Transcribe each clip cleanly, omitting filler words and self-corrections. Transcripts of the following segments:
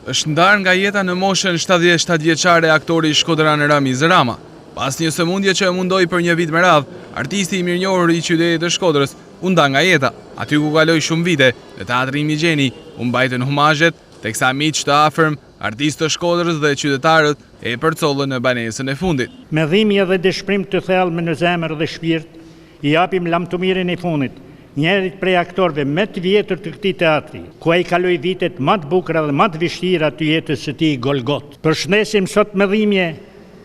Është ndarë nga jeta në moshën 77 vjeçare aktori shkodran Ramiz Rama. Pas një sëmundje që e mundoi për një vit me radhë, artisti i mirënjohur i qytetit të Shkodrës u nda nga jeta. Aty ku kaloi shumë vite, në teatrin Migjeni u mbajtën humazhet, teksa miq të afërm, artistë të Shkodrës dhe qytetarët e përcollën në banesën e fundit. Me dhimbje dhe dëshpërim të thellë në zemër dhe shpirt, i japim lamtumirin e fundit njerit prej aktorëve më të vjetër të këtij teatri, ku ai kaloi vitet më të bukura dhe më të vështira të jetës së tij Golgot. Përshëndesim sot me dhimbje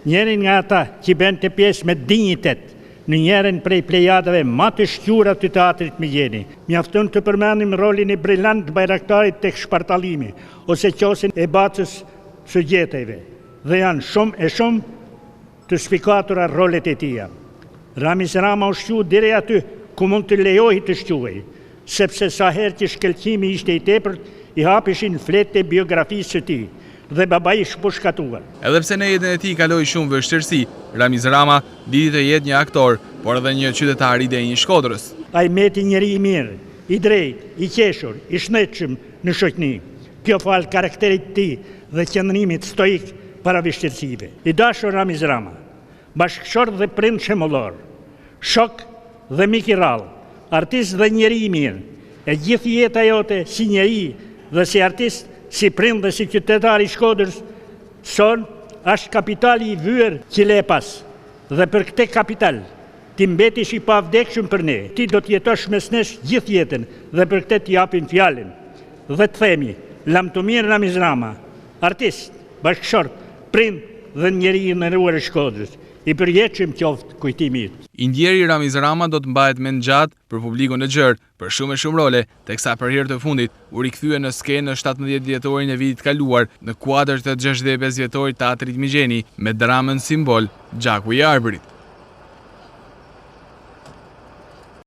njerin nga ata që bënte pjesë me dinjitet në njërin prej plejadave më të shqura të teatrit Migjeni. Mjafton të përmendim rolin e brillant të bajraktarit tek shpartallimi ose qosin e bacës së gjetejve, dhe janë shumë të shpikatura rolet e tija. Ramiz Rama u shqu deri aty ku mund të lejohi të shquej, sepse sa herë që shkëlqimi ishte i tepërt, i hapishin fletë e biografisë së tij dhe babai shpushkatuar. Edhe pse në jetën e tij kaloi shumë vështirësi, Ramiz Rama diti të jetë një aktor, por edhe një qytetar i denj i Shkodrës. Ai meti njeri i mirë, i drejtë, i qeshur, i shnetshëm në shoqëni. Kjo fal karakterit të tij dhe qëndrimit stoik para vështirësive. I dashur Ramiz Rama, bashkëshort dhe prind shembullor, shok dhe mik i rrallë, artist dhe njeri i mirë, e gjithë jeta jote si njeri dhe si artist, si prind dhe si qytetar i Shkodrës, është kapitali i vyer që le pas, dhe për këtë kapital ti mbetish i pavdekshëm për ne. Ti do të jetosh mes nesh gjithë jetën dhe për këtë t'japim fjalën dhe të themi, lamtumir Ramiz Rama, artist, bashkëshort, prind dhe njeri i nderuar i Shkodrës. I përjetshëm qoftë kujtimi yt. I ndjeri Ramiz Rama do të mbahet mend gjatë për publikun e gjerë, për shumë role, teksa për herë të fundit u rikthye në skenë në 17 dhjetorin e vitit kaluar në kuadër të 65 vjetorit teatrit Migjeni me dramën simbol Gjaku i Arbërit.